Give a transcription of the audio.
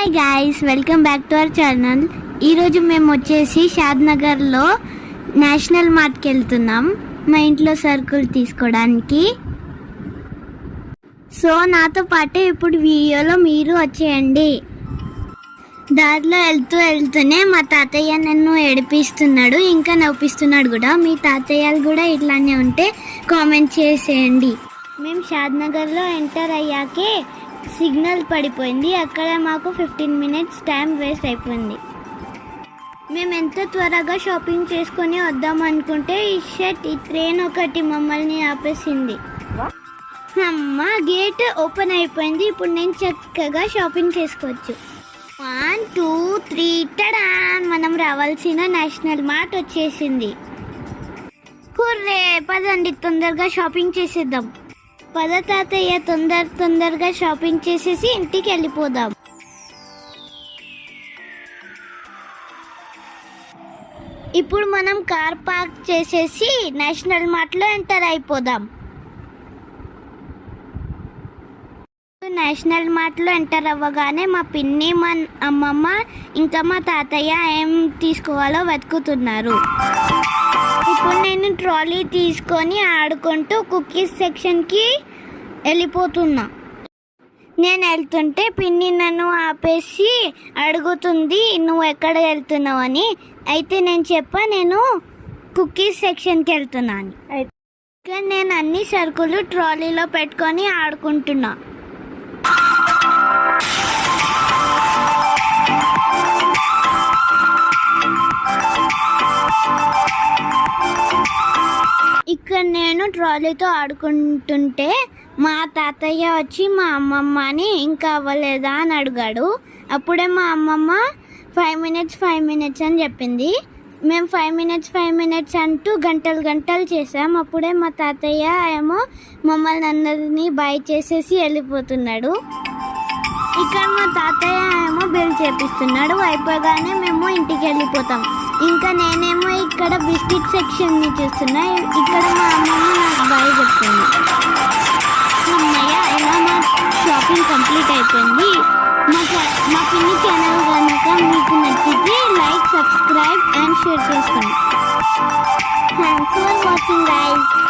Hi guys, welcome back to our channel. ఈరోజు మేము వచ్చేసి షాద్నగర్లో నేషనల్ మార్ట్కి వెళ్తున్నాం మా ఇంట్లో సరుకులు తీసుకోవడానికి. సో నాతో పాటు ఇప్పుడు వీడియోలో మీరు వచ్చేయండి. దారిలో వెళ్తూనే మా తాతయ్య నన్ను ఏడిపిస్తున్నాడు, ఇంకా నవ్విస్తున్నాడు కూడా. మీ తాతయ్యలు కూడా ఇట్లానే ఉంటే కామెంట్ చేసేయండి. మేము షాద్నగర్లో ఎంటర్ అయ్యాకే సిగ్నల్ పడిపోయింది. అక్కడ మాకు 15 minutes టైం వేస్ట్ అయిపోయింది. మేము ఎంత త్వరగా షాపింగ్ చేసుకొని వద్దాం అనుకుంటే ఈ ట్రైన్ ఒకటి మమ్మల్ని ఆపేసింది. అమ్మ, గేట్ ఓపెన్ అయిపోయింది. ఇప్పుడు నేను చక్కగా షాపింగ్ చేసుకోవచ్చు. 1 2 3 టడా, మనం రావాల్సిన నేషనల్ మార్ట్ వచ్చేసింది. కుర్రే, పదండి తొందరగా షాపింగ్ చేసేద్దాం. పద తాతయ్య, తొందరగా షాపింగ్ చేసేసి ఇంటికి వెళ్ళిపోదాం. ఇప్పుడు మనం కార్ పార్క్ చేసేసి నేషనల్ మార్ట్లో ఎంటర్ అయిపోదాం. నేషనల్ మార్ట్లో ఎంటర్ అవ్వగానే మా పిన్ని, మా అమ్మమ్మ ఇంకా మా తాతయ్య ఏం తీసుకోవాలో వెతుకుతున్నారు. ఇప్పుడు నేను ట్రాలీ తీసుకొని ఆడుకుంటూ కుకీస్ సెక్షన్కి వెళ్ళిపోతున్నా. నేను వెళ్తుంటే పిన్ని నన్ను ఆపేసి అడుగుతుంది, నువ్వు ఎక్కడ వెళ్తున్నావు అని. అయితే నేను కుకీస్ సెక్షన్కి వెళ్తున్నాను. అయితే నేను అన్ని సరుకులు ట్రాలీలో పెట్టుకొని ఆడుకుంటున్నా. ఇక్కడ నేను ట్రాలీతో ఆడుకుంటుంటే మా తాతయ్య వచ్చి మా అమ్మమ్మని ఇంకా అవ్వలేదా అని అడిగాడు. అప్పుడే మా అమ్మమ్మ 5 minutes అని చెప్పింది. మేము 5 minutes అంటూ గంటలు చేసాం. అప్పుడే మా తాతయ్య ఏమో మమ్మల్ని అందరినీ బాయ్ చేసేసి వెళ్ళిపోతున్నాడు. ఇక్కడ మా తాతయ్య ఏమో బిల్ చేపిస్తున్నాడు. అయిపోగానే మేము ఇంటికి వెళ్ళిపోతాం. ఇంకా నేనేమో ఇక్కడ బిస్కెట్ సెక్షన్ని చూస్తున్నా. ఇక్కడ మా అమ్మమ్మ నాకు బాయ్ చెప్తుంది. అమ్మయ్య, ఇలా మా షాపింగ్ కంప్లీట్ అయిపోయింది. మా పిన్ని ఛానల్ కనుక మీకు నచ్చితే లైక్, సబ్స్క్రైబ్ అండ్ షేర్ చేసుకోండి. Thanks for watching guys.